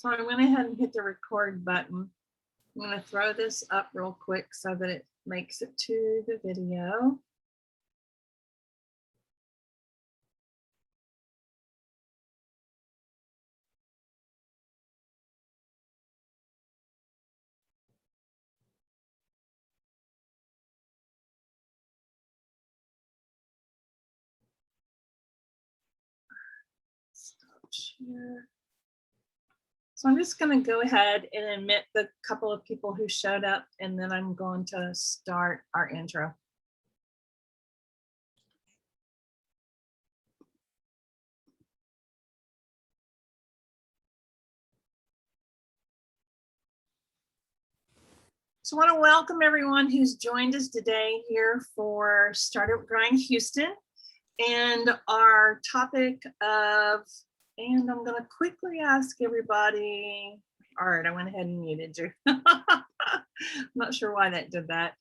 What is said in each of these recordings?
So I went ahead and hit the record button. I'm going to throw this up real quick so that it makes it to the video. Stop share. So I'm just going to go ahead and admit the couple of people who showed up, and then I'm going to start our intro. So I want to welcome everyone who's joined us today here for Startup Grind Houston, and our topic of, and I'm going to quickly ask everybody. All right, I went ahead and muted you. I'm not sure why that did that.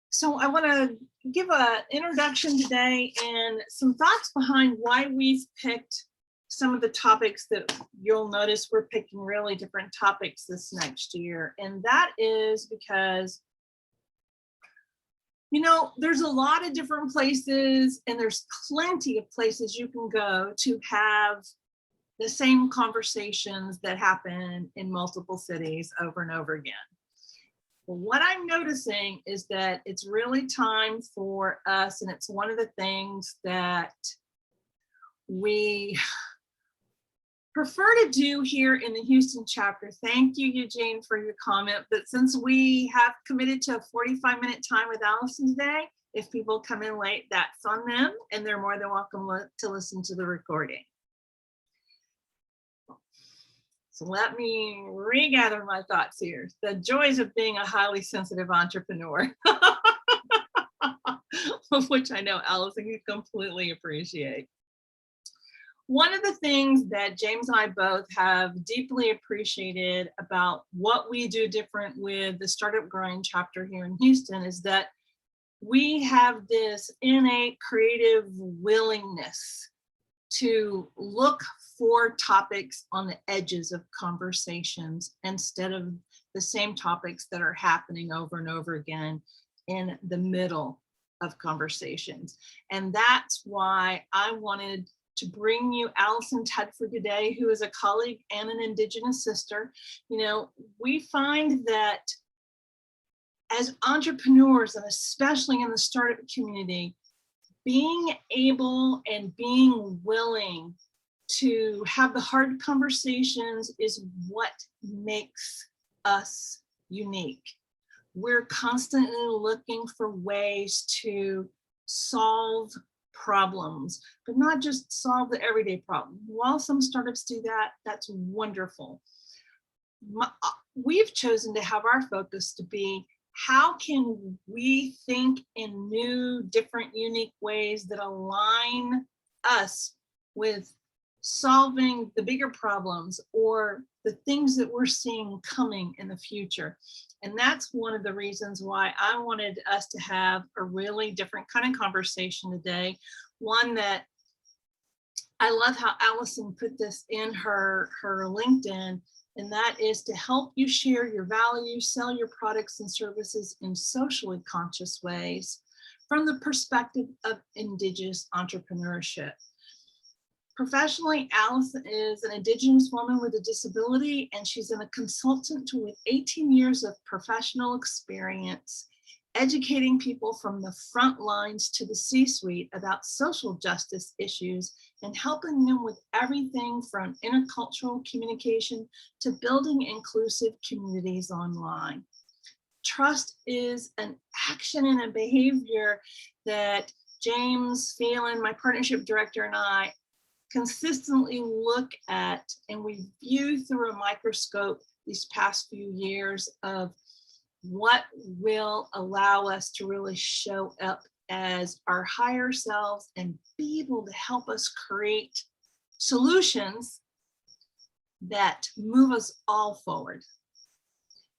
So I want to give an introduction today and some thoughts behind why we've picked some of the topics that you'll notice we're picking really different topics this next year. And that is because, you know, there's a lot of different places, and there's plenty of places you can go to have the same conversations that happen in multiple cities over and over again. But what I'm noticing is that it's really time for us, and it's one of the things that we prefer to do here in the Houston chapter. Thank you, Eugene, for your comment. But since we have committed to a 45-minute time with Alison today, if people come in late, that's on them, and they're more than welcome to listen to the recording. So let me regather my thoughts here. The joys of being a highly sensitive entrepreneur, which I know Alison can completely appreciate. One of the things that James and I both have deeply appreciated about what we do different with the Startup Grind chapter here in Houston is that we have this innate creative willingness to look for topics on the edges of conversations instead of the same topics that are happening over and over again in the middle of conversations. And that's why I wanted to bring you Alison Tedford today, who is a colleague and an Indigenous sister. You know, we find that as entrepreneurs, and especially in the startup community, being able and being willing to have the hard conversations is what makes us unique. We're constantly looking for ways to solve problems, but not just solve the everyday problem. While some startups do that, that's wonderful. We've chosen to have our focus to be, how can we think in new, different, unique ways that align us with solving the bigger problems or the things that we're seeing coming in the future. And that's one of the reasons why I wanted us to have a really different kind of conversation today. One that I love how Alison put this in her LinkedIn, and that is to help you share your values, sell your products and services in socially conscious ways from the perspective of Indigenous entrepreneurship. Professionally, Alison is an Indigenous woman with a disability, and she's a consultant with 18 years of professional experience, educating people from the front lines to the C-suite about social justice issues and helping them with everything from intercultural communication to building inclusive communities online. Trust is an action and a behavior that James Phelan, my partnership director, and I consistently look at, and we view through a microscope these past few years of what will allow us to really show up as our higher selves and be able to help us create solutions that move us all forward.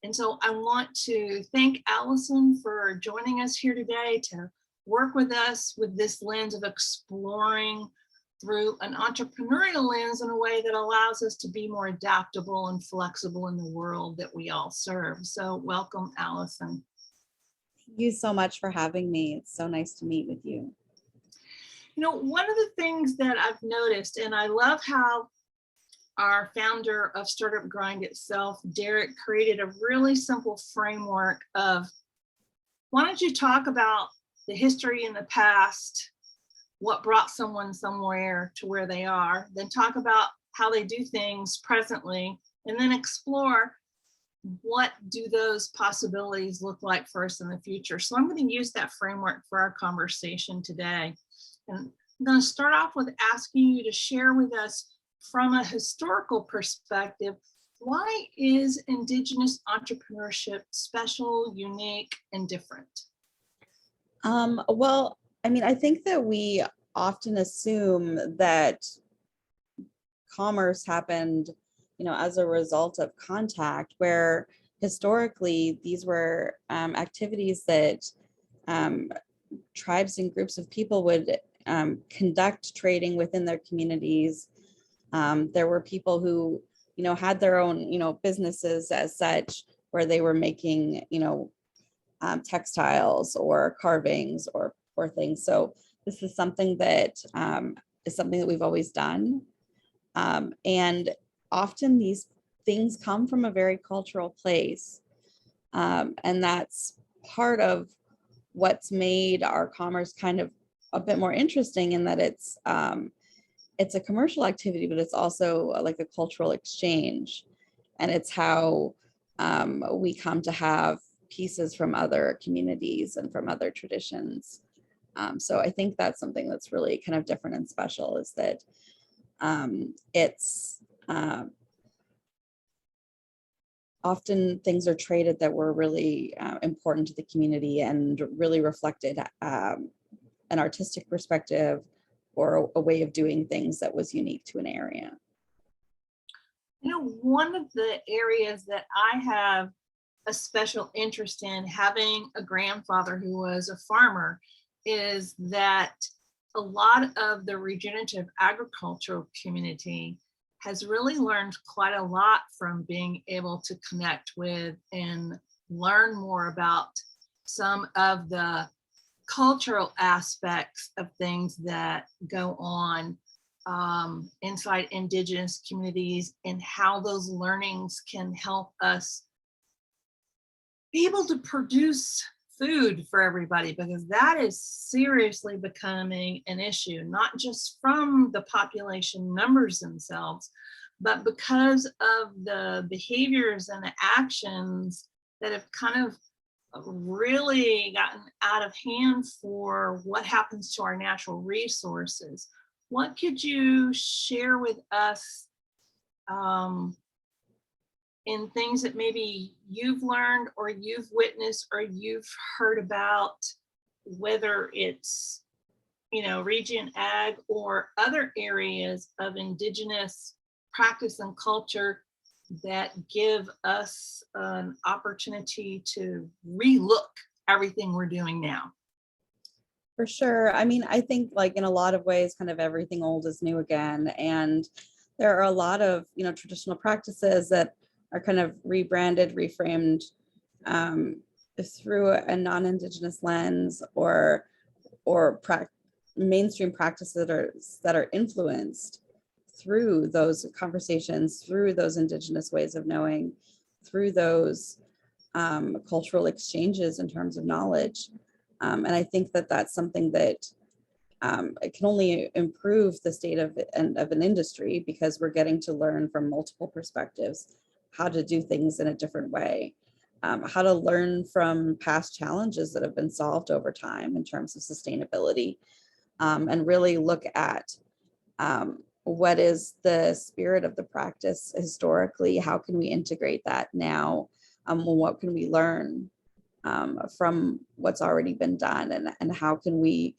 And so I want to thank Alison for joining us here today to work with us with this lens of exploring through an entrepreneurial lens in a way that allows us to be more adaptable and flexible in the world that we all serve. So welcome, Alison. Thank you so much for having me. It's so nice to meet with you. You know, one of the things that I've noticed, and I love how our founder of Startup Grind itself, Derek, created a really simple framework of, why don't you talk about the history in the past, what brought someone somewhere to where they are, then talk about how they do things presently, and then explore what do those possibilities look like for us in the future. So I'm going to use that framework for our conversation today. And I'm going to start off with asking you to share with us, from a historical perspective, why is Indigenous entrepreneurship special, unique, and different? Well, I mean, I think that we often assume that commerce happened, as a result of contact, where historically these were activities that tribes and groups of people would conduct trading within their communities. There were people who, had their own, businesses as such, where they were making, textiles or carvings or things. So this is something that we've always done. And often these things come from a very cultural place. And that's part of what's made our commerce kind of a bit more interesting, in that it's a commercial activity, but it's also like a cultural exchange. And it's how we come to have pieces from other communities and from other traditions. So I think that's something that's really kind of different and special, is that it's often things are traded that were really important to the community and really reflected an artistic perspective or a way of doing things that was unique to an area. You know, one of the areas that I have a special interest in, having a grandfather who was a farmer, is that a lot of the regenerative agricultural community has really learned quite a lot from being able to connect with and learn more about some of the cultural aspects of things that go on inside Indigenous communities, and how those learnings can help us be able to produce food for everybody, because that is seriously becoming an issue, not just from the population numbers themselves, but because of the behaviors and the actions that have kind of really gotten out of hand for what happens to our natural resources. What could you share with us in things that maybe you've learned or you've witnessed or you've heard about, whether it's, regen ag or other areas of Indigenous practice and culture that give us an opportunity to relook everything we're doing now? For sure. I mean, I think, like, in a lot of ways, kind of everything old is new again. And there are a lot of, traditional practices that are kind of rebranded, reframed through a non-Indigenous lens, or mainstream practices that are influenced through those conversations, through those Indigenous ways of knowing, through those cultural exchanges in terms of knowledge. And I think that that's something that it can only improve the state of an industry, because we're getting to learn from multiple perspectives how to do things in a different way, how to learn from past challenges that have been solved over time in terms of sustainability, and really look at what is the spirit of the practice historically, how can we integrate that now, what can we learn from what's already been done, and how can we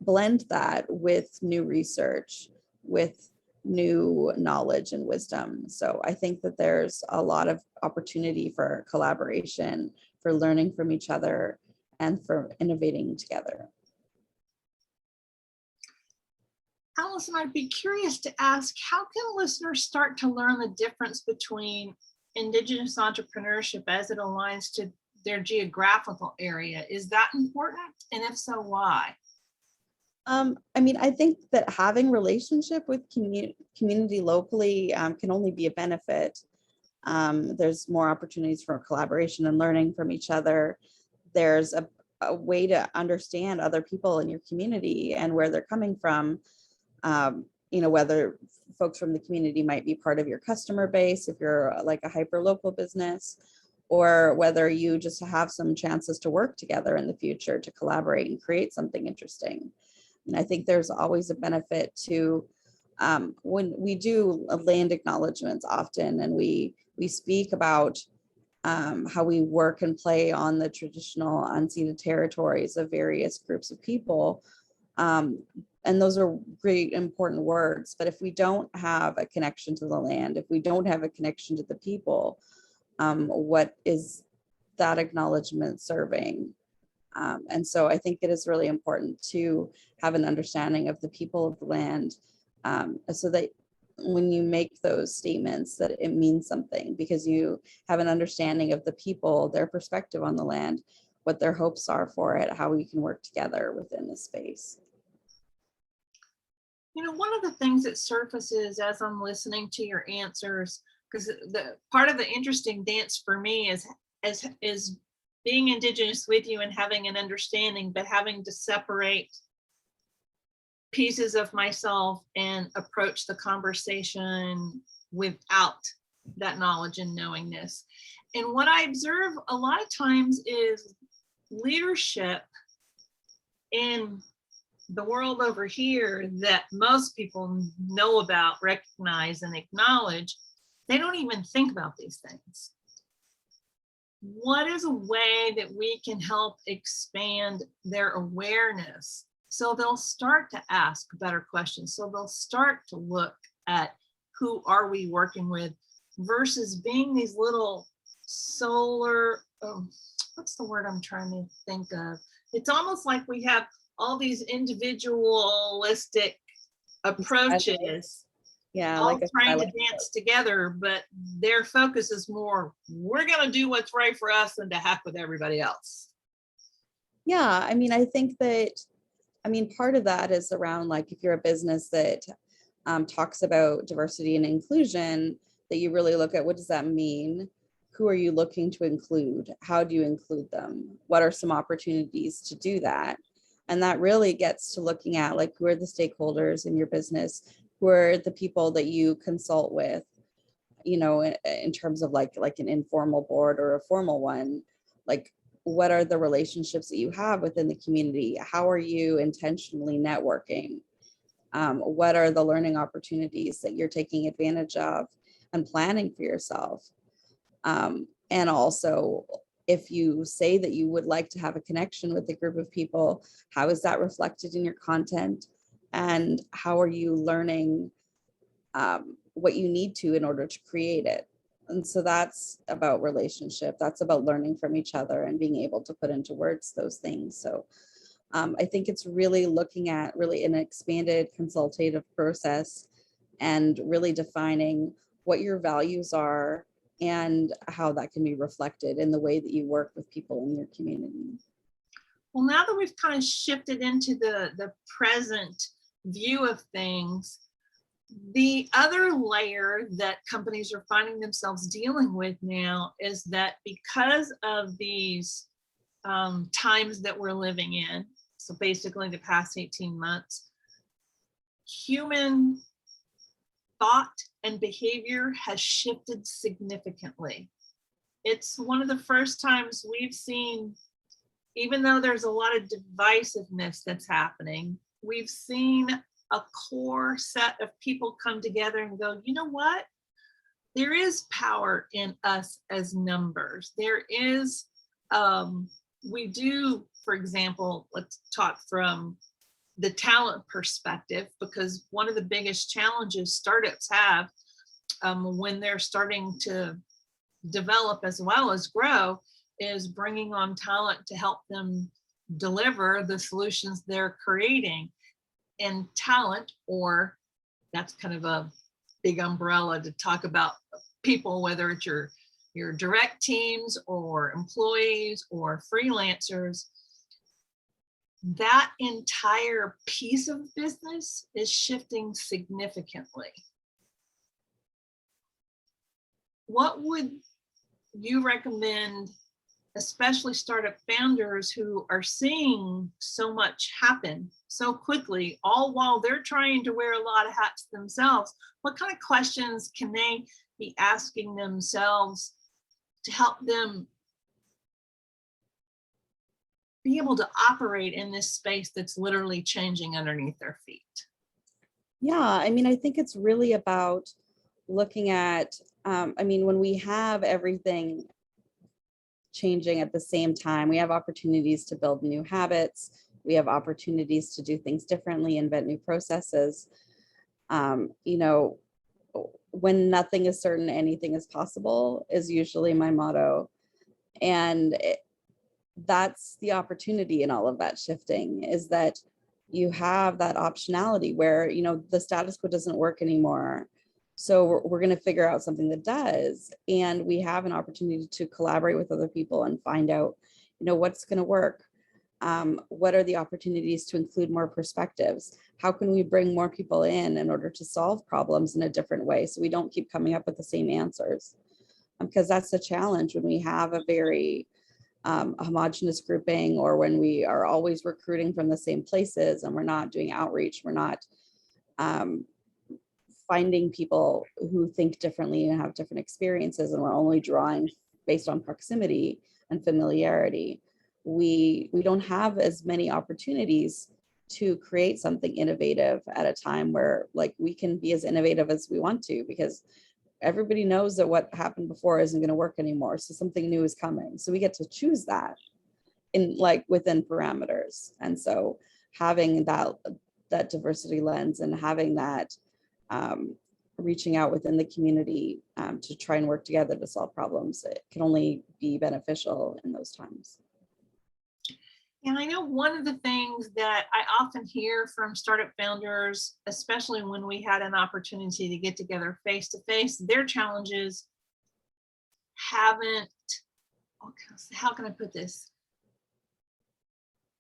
blend that with new research, with new knowledge and wisdom. So I think that there's a lot of opportunity for collaboration, for learning from each other, and for innovating together. Alison, I'd be curious to ask, how can listeners start to learn the difference between Indigenous entrepreneurship as it aligns to their geographical area? Is that important? And if so, why? I mean, I think that having relationship with community locally can only be a benefit. There's more opportunities for collaboration and learning from each other. There's a way to understand other people in your community and where they're coming from. Whether folks from the community might be part of your customer base, if you're like a hyper local business, or whether you just have some chances to work together in the future to collaborate and create something interesting. And I think there's always a benefit to when we do land acknowledgements often, and we speak about how we work and play on the traditional unceded territories of various groups of people. And those are great, important words. But if we don't have a connection to the land, if we don't have a connection to the people, what is that acknowledgement serving? And so I think it is really important to have an understanding of the people of the land, so that when you make those statements, that it means something, because you have an understanding of the people, their perspective on the land, what their hopes are for it, how we can work together within the space. One of the things that surfaces as I'm listening to your answers, because the part of the interesting dance for me is being Indigenous with you and having an understanding, but having to separate pieces of myself and approach the conversation without that knowledge and knowingness. And what I observe a lot of times is leadership in the world over here that most people know about, recognize, and acknowledge, they don't even think about these things. What is a way that we can help expand their awareness so they'll start to ask better questions, so they'll start to look at who are we working with versus being these little solar, what's the word I'm trying to think of? It's almost like we have all these individualistic approaches, all trying to dance together, but their focus is more, we're going to do what's right for us and to heck with everybody else. Yeah, I mean, I think that, part of that is around, like, if you're a business that talks about diversity and inclusion, that you really look at, what does that mean? Who are you looking to include? How do you include them? What are some opportunities to do that? And that really gets to looking at, like, who are the stakeholders in your business? Who are the people that you consult with, in terms of like an informal board or a formal one? Like, what are the relationships that you have within the community? How are you intentionally networking? What are the learning opportunities that you're taking advantage of and planning for yourself? And also, if you say that you would like to have a connection with a group of people, how is that reflected in your content? And how are you learning what you need to in order to create it? And so that's about relationship. That's about learning from each other and being able to put into words those things. So I think it's really looking at really an expanded consultative process and really defining what your values are and how that can be reflected in the way that you work with people in your community. Well, now that we've kind of shifted into the present view of things, the other layer that companies are finding themselves dealing with now is that because of these times that we're living in, so basically the past 18 months, human thought and behavior has shifted significantly. It's one of the first times we've seen, even though there's a lot of divisiveness that's happening, we've seen a core set of people come together and go, you know what? There is power in us as numbers. There is, we do, for example, let's talk from the talent perspective, because one of the biggest challenges startups have when they're starting to develop as well as grow is bringing on talent to help them deliver the solutions they're creating. And talent, or that's kind of a big umbrella to talk about people, whether it's your direct teams or employees or freelancers, that entire piece of business is shifting significantly. What would you recommend, especially startup founders who are seeing so much happen so quickly, all while they're trying to wear a lot of hats themselves? What kind of questions can they be asking themselves to help them be able to operate in this space that's literally changing underneath their feet? Yeah, I mean, I think it's really about looking at, when we have everything changing at the same time, we have opportunities to build new habits, we have opportunities to do things differently, invent new processes. When nothing is certain, anything is possible is usually my motto. And that's the opportunity in all of that shifting, is that you have that optionality where, the status quo doesn't work anymore. So we're going to figure out something that does. And we have an opportunity to collaborate with other people and find out, what's going to work. What are the opportunities to include more perspectives? How can we bring more people in order to solve problems in a different way, so we don't keep coming up with the same answers? Because that's the challenge when we have a very homogenous grouping, or when we are always recruiting from the same places and we're not doing outreach, we're not finding people who think differently and have different experiences, and we're only drawing based on proximity and familiarity. We don't have as many opportunities to create something innovative at a time where, like, we can be as innovative as we want to, because everybody knows that what happened before isn't going to work anymore. So something new is coming. So we get to choose that within parameters. And so having that diversity lens and having that reaching out within the community to try and work together to solve problems, it can only be beneficial in those times. And I know one of the things that I often hear from startup founders, especially when we had an opportunity to get together face to face, their challenges haven't, how can I put this?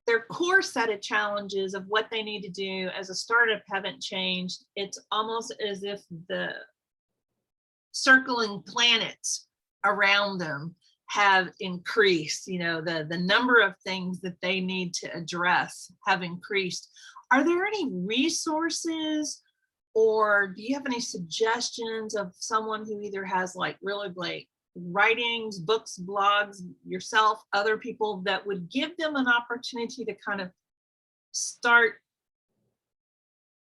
Their core set of challenges of what they need to do as a startup haven't changed. It's almost as if the circling planets around them have increased. The number of things that they need to address have increased. Are there any resources, or do you have any suggestions of someone who either has really great writings, books, blogs, yourself, other people, that would give them an opportunity to kind of start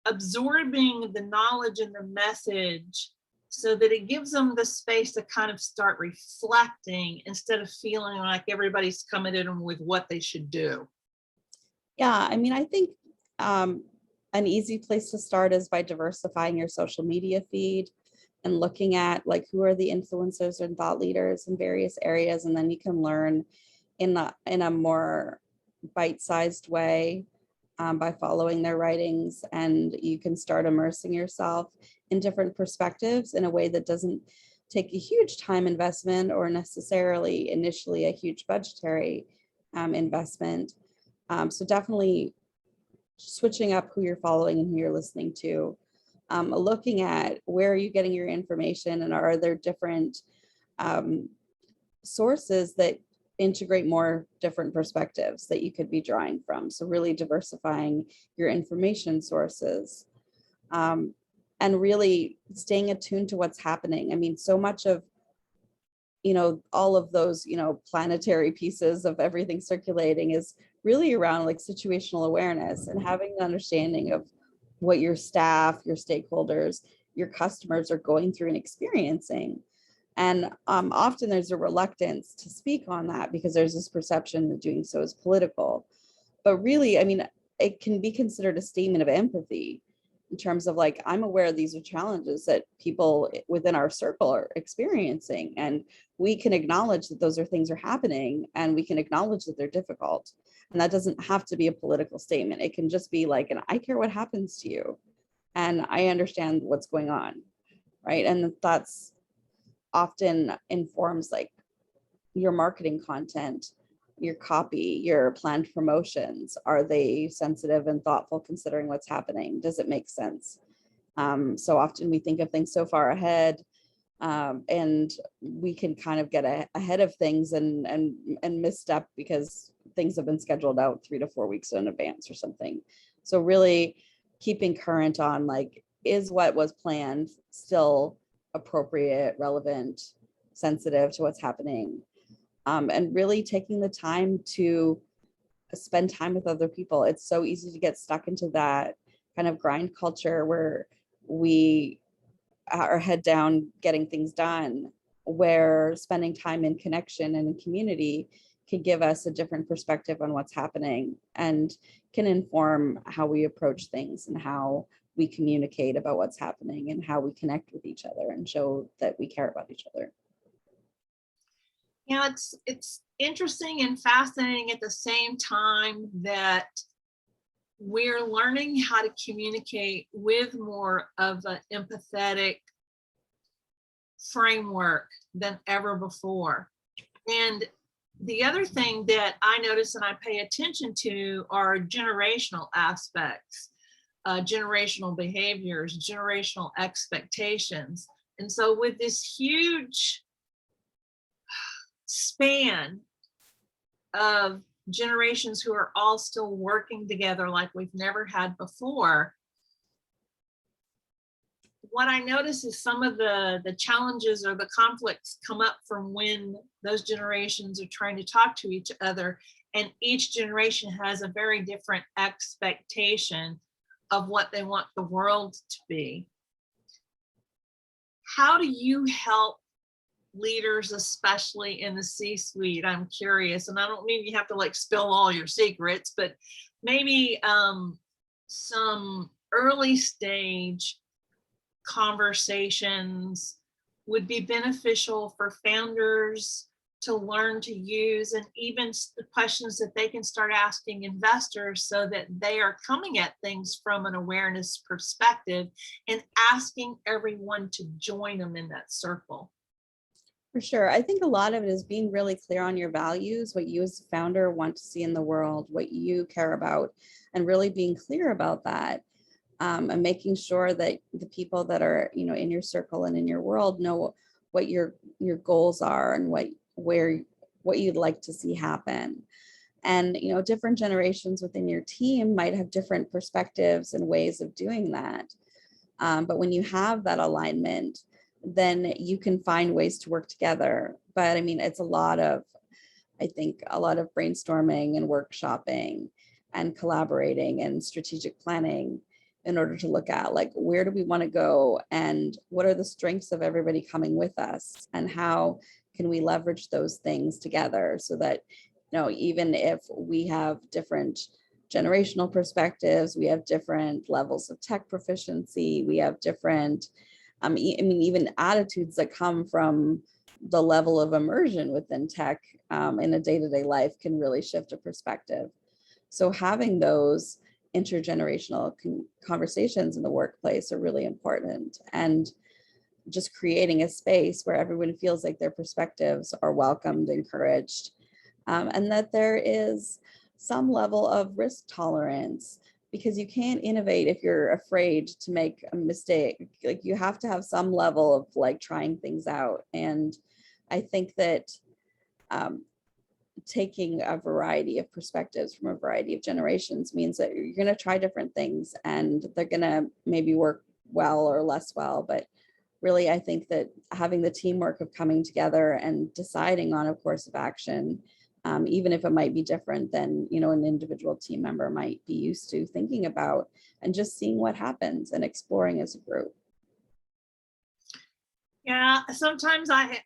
absorbing the knowledge and the message, so that it gives them the space to kind of start reflecting instead of feeling like everybody's coming at them with what they should do? Yeah, I think an easy place to start is by diversifying your social media feed and looking at who are the influencers and thought leaders in various areas. And then you can learn in a more bite-sized way by following their writings, and you can start immersing yourself in different perspectives in a way that doesn't take a huge time investment or necessarily initially a huge budgetary investment. So definitely switching up who you're following and who you're listening to, looking at where are you getting your information, and are there different sources that integrate more different perspectives that you could be drawing from. So really diversifying your information sources, and really staying attuned to what's happening. So much of, all of those, planetary pieces of everything circulating is really around situational awareness and having an understanding of what your staff, your stakeholders, your customers are going through and experiencing. And often there's a reluctance to speak on that because there's this perception that doing so is political. But really, it can be considered a statement of empathy. in terms of like, I'm aware these are challenges that people within our circle are experiencing, and we can acknowledge that those are things are happening, and we can acknowledge that they're difficult. And that doesn't have to be a political statement. It can just be like, and I care what happens to you, and I understand what's going on, right? And that's often informs like your marketing content, your copy, your planned promotions. Are they sensitive and thoughtful considering what's happening? Does it make sense? So often we think of things so far ahead, and we can kind of get ahead of things and misstep because things have been scheduled out 3 to 4 weeks in advance or something. So really keeping current on like, is what was planned still appropriate, relevant, sensitive to what's happening? And really taking the time to spend time with other people. It's so easy to get stuck into that kind of grind culture where we are head down getting things done, where spending time in connection and in community can give us a different perspective on what's happening and can inform how we approach things and how we communicate about what's happening and how we connect with each other and show that we care about each other. You know, it's interesting and fascinating at the same time that we're learning how to communicate with more of an empathetic framework than ever before. And the other thing that I notice and I pay attention to are generational aspects, generational behaviors, generational expectations. And so with this huge span of generations who are all still working together like we've never had before, what I notice is some of the challenges or the conflicts come up from when those generations are trying to talk to each other, and each generation has a very different expectation of what they want the world to be. How do you help leaders, especially in the C-suite? I'm curious, and I don't mean you have to like spill all your secrets, but maybe some early stage conversations would be beneficial for founders to learn to use, and even the questions that they can start asking investors so that they are coming at things from an awareness perspective and asking everyone to join them in that circle. For sure. I think a lot of it is being really clear on your values, what you as a founder want to see in the world, what you care about, and really being clear about that. And making sure that the people that are, you know, in your circle and in your world know what your goals are and what you'd like to see happen. And, you know, different generations within your team might have different perspectives and ways of doing that. But when you have that alignment, then you can find ways to work together. But I mean, it's I think a lot of brainstorming and workshopping and collaborating and strategic planning in order to look at like, where do we want to go and what are the strengths of everybody coming with us and how can we leverage those things together so that, you know, even if we have different generational perspectives, we have different levels of tech proficiency, we have different, I mean, even attitudes that come from the level of immersion within tech in a day-to-day life can really shift a perspective. So having those intergenerational conversations in the workplace are really important, and just creating a space where everyone feels like their perspectives are welcomed, encouraged, and that there is some level of risk tolerance, because you can't innovate if you're afraid to make a mistake. Like, you have to have some level of like trying things out. And I think that taking a variety of perspectives from a variety of generations means that you're going to try different things and they're going to maybe work well or less well. But really, I think that having the teamwork of coming together and deciding on a course of action, even if it might be different than, you know, an individual team member might be used to thinking about, and just seeing what happens and exploring as a group. Yeah, sometimes I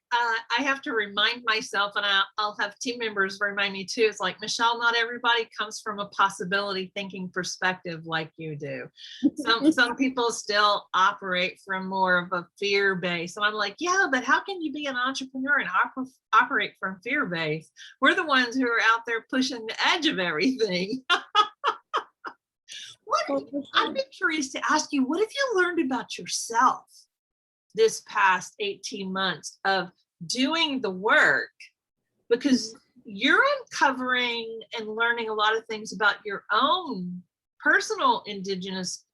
have to remind myself, and I'll have team members remind me too. It's like, Michelle, not everybody comes from a possibility thinking perspective like you do. Some people still operate from more of a fear base, and I'm like, yeah, but how can you be an entrepreneur and operate from fear base? We're the ones who are out there pushing the edge of everything. I'd be curious to ask you, what have you learned about yourself this past 18 months of doing the work? Because you're uncovering and learning a lot of things about your own personal Indigenous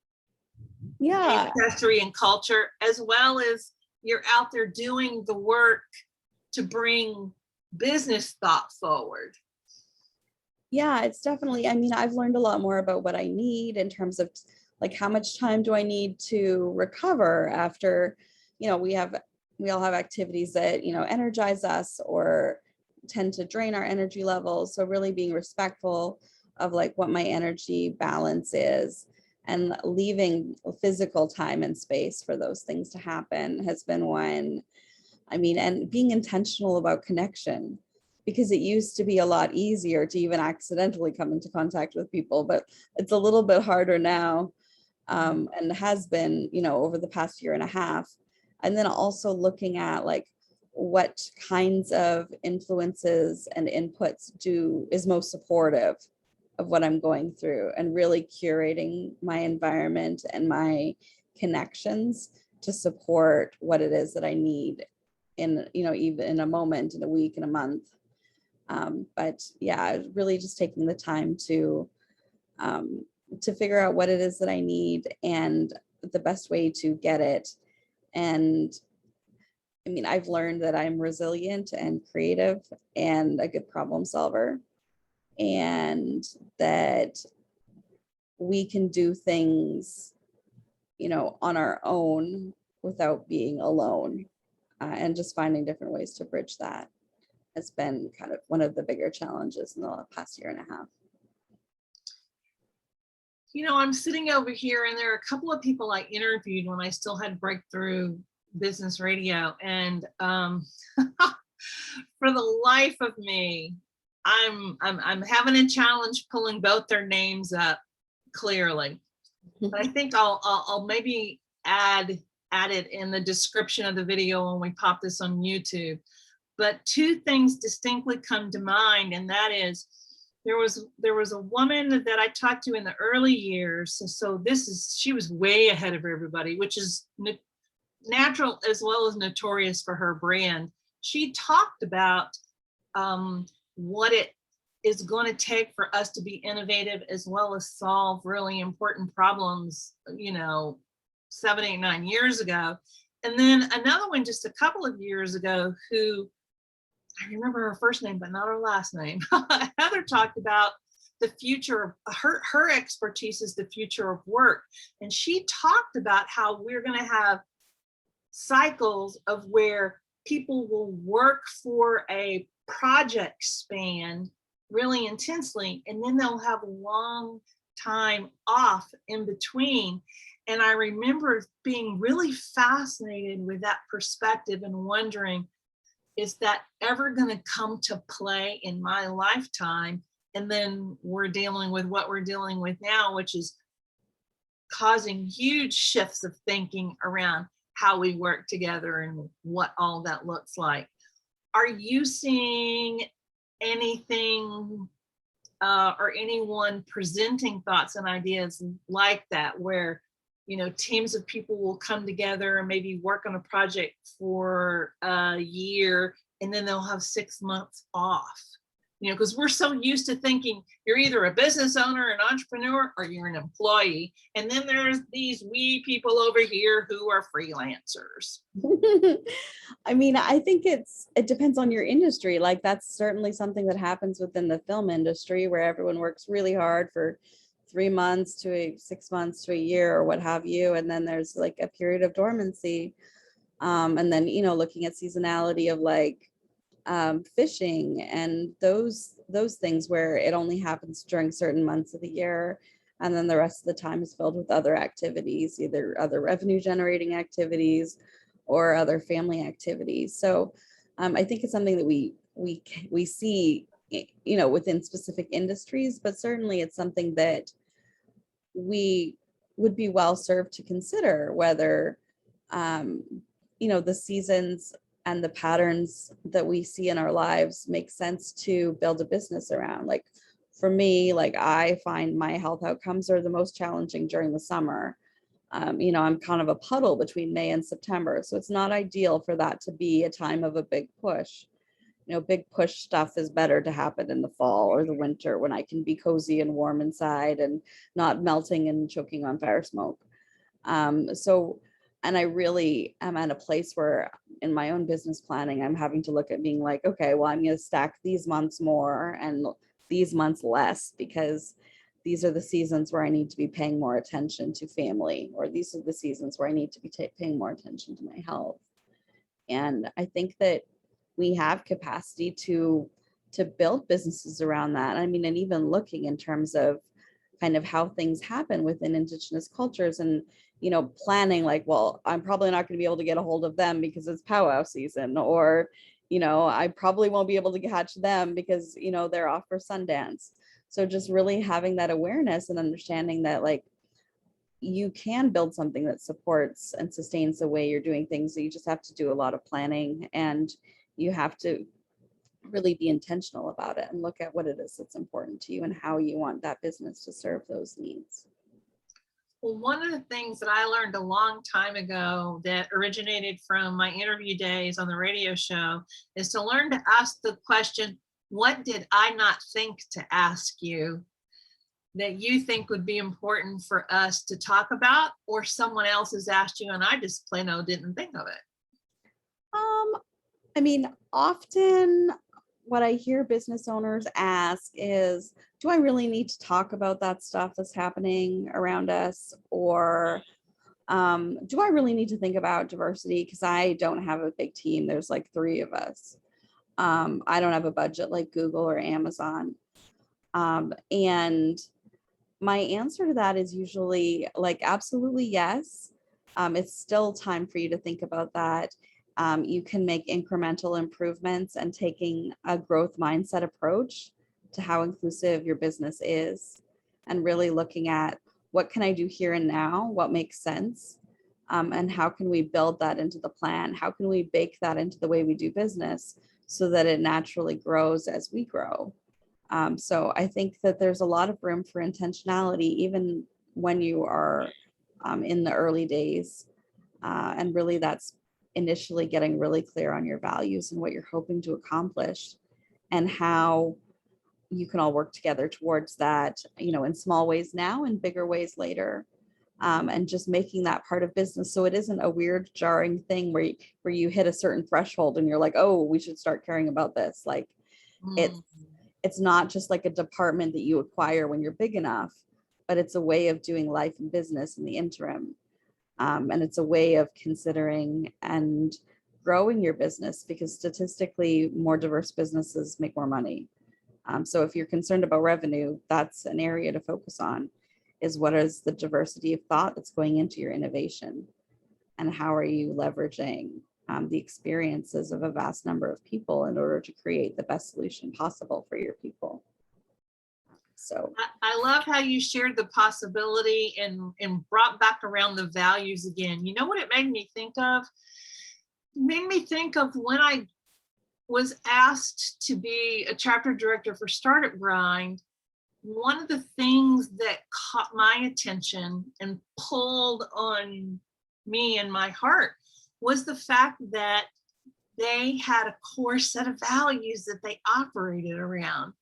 ancestry and culture, as well as you're out there doing the work to bring business thought forward. Yeah, it's definitely, I mean, I've learned a lot more about what I need in terms of like, how much time do I need to recover after, we all have activities that, energize us or tend to drain our energy levels. So really being respectful of like what my energy balance is, and leaving physical time and space for those things to happen has been one. I mean, and being intentional about connection, because it used to be a lot easier to even accidentally come into contact with people, but it's a little bit harder now, and has been, over the past year and a half. And then also looking at like what kinds of influences and inputs is most supportive of what I'm going through, and really curating my environment and my connections to support what it is that I need in, even in a moment, in a week, in a month. But yeah, really just taking the time to figure out what it is that I need and the best way to get it. And I mean, I've learned that I'm resilient and creative and a good problem solver, and that we can do things, on our own without being alone, and just finding different ways to bridge that has been kind of one of the bigger challenges in the past year and a half. I'm sitting over here, and there are a couple of people I interviewed when I still had Breakthrough Business Radio, and for the life of me, I'm having a challenge pulling both their names up clearly. But I think I'll maybe add it in the description of the video when we pop this on YouTube. But two things distinctly come to mind, and that is, there was a woman that I talked to in the early years. So she was way ahead of everybody, which is natural as well as notorious for her brand. She talked about what it is going to take for us to be innovative as well as solve really important problems, 7, 8, 9 years ago. And then another one just a couple of years ago, who I remember her first name, but not her last name. Heather talked about the future of her expertise is the future of work. And she talked about how we're going to have cycles of where people will work for a project span really intensely, and then they'll have a long time off in between. And I remember being really fascinated with that perspective and wondering, is that ever going to come to play in my lifetime? And then we're dealing with what we're dealing with now, which is causing huge shifts of thinking around how we work together and what all that looks like. Are you seeing anything or anyone presenting thoughts and ideas like that, where teams of people will come together and maybe work on a project for a year, and then they'll have 6 months off? Because we're so used to thinking you're either a business owner, an entrepreneur, or you're an employee. And then there's these wee people over here who are freelancers. I mean, I think it depends on your industry. Like, that's certainly something that happens within the film industry, where everyone works really hard for 3 months to 6 months to a year or what have you. And then there's like a period of dormancy. And then, looking at seasonality of like fishing and those things where it only happens during certain months of the year. And then the rest of the time is filled with other activities, either other revenue generating activities or other family activities. So I think it's something that we see, you know, within specific industries, but certainly it's something that we would be well served to consider whether, um, you know, the seasons and the patterns that we see in our lives make sense to build a business around. Like for me, like I find my health outcomes are the most challenging during the summer. You know, I'm kind of a puddle between May and September. So it's not ideal for that to be a time of a big push. You know, big push stuff is better to happen in the fall or the winter when I can be cozy and warm inside and not melting and choking on fire smoke. So, and I really am at a place where in my own business planning, I'm having to look at being like, okay, well, I'm going to stack these months more and these months less, because these are the seasons where I need to be paying more attention to family, or these are the seasons where I need to be paying more attention to my health. And I think that we have capacity to build businesses around that. I mean, and even looking in terms of kind of how things happen within Indigenous cultures, and you know, planning like, well, I'm probably not going to be able to get a hold of them because it's powwow season, or you know, I probably won't be able to catch them because, you know, they're off for Sundance. So just really having that awareness and understanding that like you can build something that supports and sustains the way you're doing things. So you just have to do a lot of planning, and you have to really be intentional about it and look at what it is that's important to you and how you want that business to serve those needs. Well, one of the things that I learned a long time ago that originated from my interview days on the radio show is to learn to ask the question, what did I not think to ask you that you think would be important for us to talk about, or someone else has asked you and I just plain old didn't think of it? I mean, often what I hear business owners ask is, do I really need to talk about that stuff that's happening around us? Or do I really need to think about diversity? Because I don't have a big team. There's like 3 of us. I don't have a budget like Google or Amazon. And my answer to that is usually like, absolutely yes. It's still time for you to think about that. You can make incremental improvements and taking a growth mindset approach to how inclusive your business is, and really looking at what can I do here and now, what makes sense, and how can we build that into the plan? How can we bake that into the way we do business so that it naturally grows as we grow? So I think that there's a lot of room for intentionality, even when you are in the early days. And really that's initially getting really clear on your values and what you're hoping to accomplish, and how you can all work together towards that, you know, in small ways now and bigger ways later. And just making that part of business so it isn't a weird jarring thing where you hit a certain threshold and you're like, oh, we should start caring about this. Like it's not just like a department that you acquire when you're big enough, but it's a way of doing life and business in the interim. And it's a way of considering and growing your business, because statistically more diverse businesses make more money. So if you're concerned about revenue, that's an area to focus on, is what is the diversity of thought that's going into your innovation, and how are you leveraging the experiences of a vast number of people in order to create the best solution possible for your people. So I love how you shared the possibility and brought back around the values again. You know what it made me think of? It made me think of when I was asked to be a chapter director for Startup Grind. One of the things that caught my attention and pulled on me and my heart was the fact that they had a core set of values that they operated around.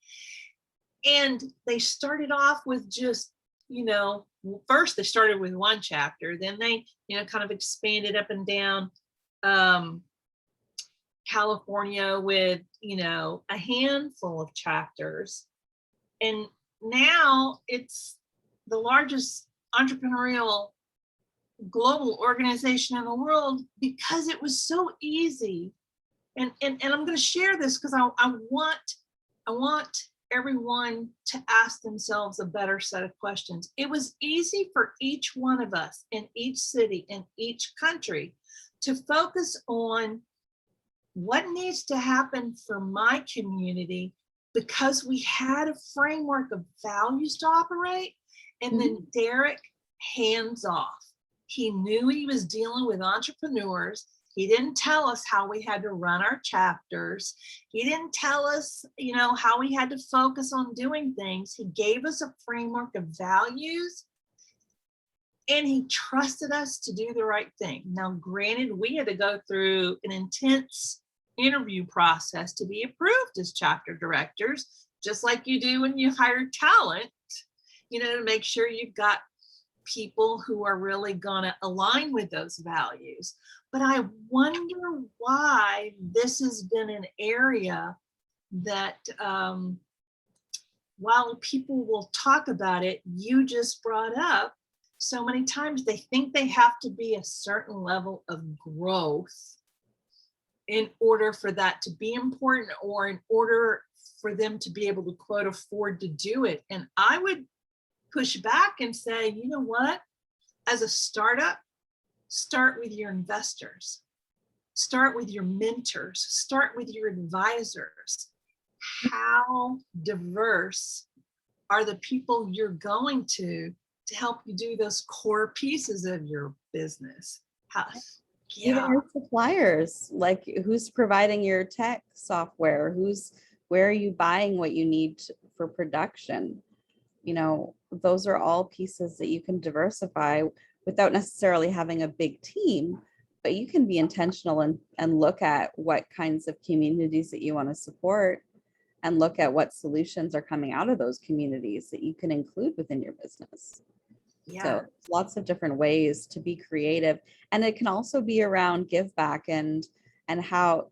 And they started off with just, you know, first they started with 1 chapter, then they, you know, kind of expanded up and down California with, you know, a handful of chapters. And now it's the largest entrepreneurial global organization in the world because it was so easy. And I'm going to share this because I want everyone to ask themselves a better set of questions. It was easy for each one of us in each city, in each country, to focus on what needs to happen for my community, because we had a framework of values to operate. And then Derek, hands off. He knew he was dealing with entrepreneurs. He didn't tell us how we had to run our chapters. He didn't tell us, how we had to focus on doing things. He gave us a framework of values, and he trusted us to do the right thing. Now, granted, we had to go through an intense interview process to be approved as chapter directors, just like you do when you hire talent, to make sure you've got people who are really going to align with those values. But I wonder why this has been an area that, while people will talk about it, you just brought up so many times, they think they have to be a certain level of growth in order for that to be important, or in order for them to be able to, quote, afford to do it. And I would push back and say, you know what? As a startup, start with your investors, start with your mentors, start with your advisors. How diverse are the people you're going to help you do those core pieces of your business? Even your suppliers, like who's providing your tech software, where are you buying what you need for production? Those are all pieces that you can diversify without necessarily having a big team, but you can be intentional and look at what kinds of communities that you want to support, and look at what solutions are coming out of those communities that you can include within your business. Yeah. So lots of different ways to be creative. And it can also be around give back and how,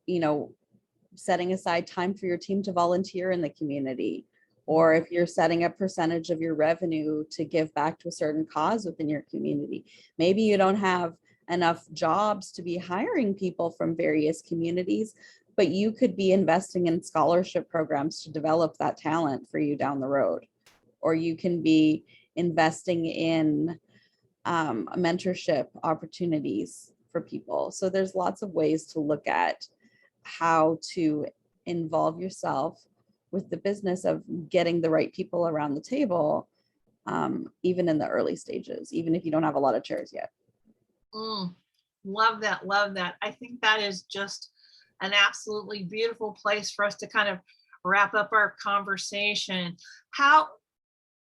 setting aside time for your team to volunteer in the community, or if you're setting a percentage of your revenue to give back to a certain cause within your community. Maybe you don't have enough jobs to be hiring people from various communities, but you could be investing in scholarship programs to develop that talent for you down the road. Or you can be investing in mentorship opportunities for people. So there's lots of ways to look at how to involve yourself with the business of getting the right people around the table, even in the early stages, even if you don't have a lot of chairs yet. Love that. Love that. I think that is just an absolutely beautiful place for us to kind of wrap up our conversation.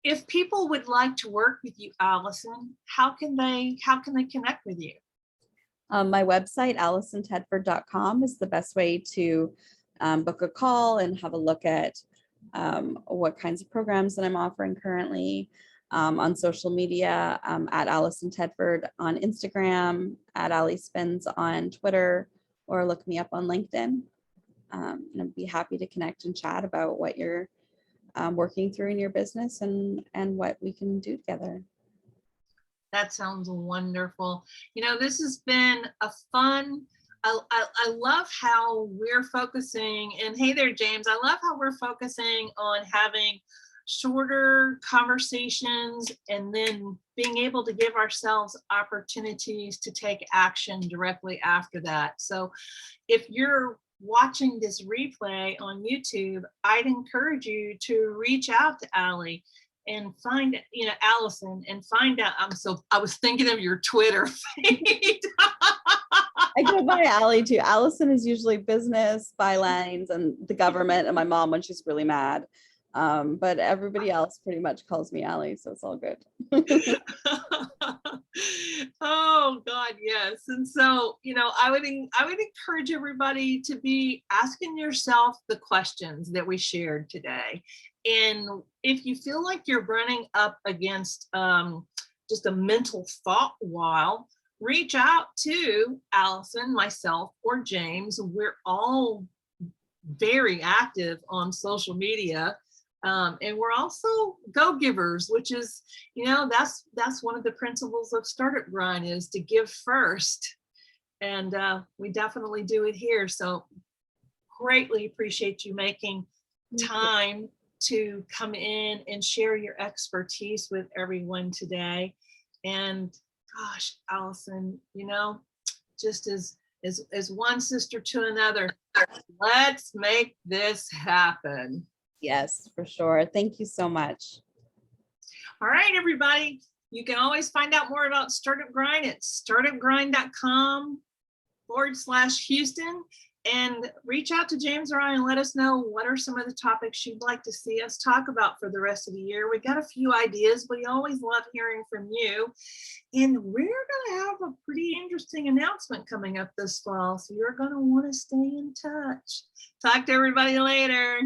If people would like to work with you, Alison, how can they connect with you? My website, AlisonTedford.com, is the best way to book a call and have a look at what kinds of programs that I'm offering currently. On social media, at Alison Tedford on Instagram, at Ali Spins on Twitter, or look me up on LinkedIn. And I'd be happy to connect and chat about what you're working through in your business and what we can do together. That sounds wonderful. This has been a fun, I love how we're focusing, and hey there, James, I love how we're focusing on having shorter conversations and then being able to give ourselves opportunities to take action directly after that. So if you're watching this replay on YouTube, I'd encourage you to reach out to Ali and find, Alison, and find out. I was thinking of your Twitter feed. I go by Ali too. Alison is usually business, bylines, and the government, and my mom when she's really mad. But everybody else pretty much calls me Ali, so it's all good. Oh God, yes. And so, I would encourage everybody to be asking yourself the questions that we shared today. And if you feel like you're running up against just a mental thought wall, reach out to Alison, myself, or James. We're all very active on social media. And we're also go-givers, which is, that's one of the principles of Startup Grind, is to give first. And we definitely do it here. So greatly appreciate you making time to come in and share your expertise with everyone today. And gosh, Alison, just as one sister to another. Let's make this happen. Yes, for sure. Thank you so much. All right, everybody. You can always find out more about Startup Grind at startupgrind.com/Houston, and reach out to James or I and let us know what are some of the topics you'd like to see us talk about for the rest of the year. We got a few ideas. We always love hearing from you. And we're going to have a pretty interesting announcement coming up this fall. So you're going to want to stay in touch. Talk to everybody later.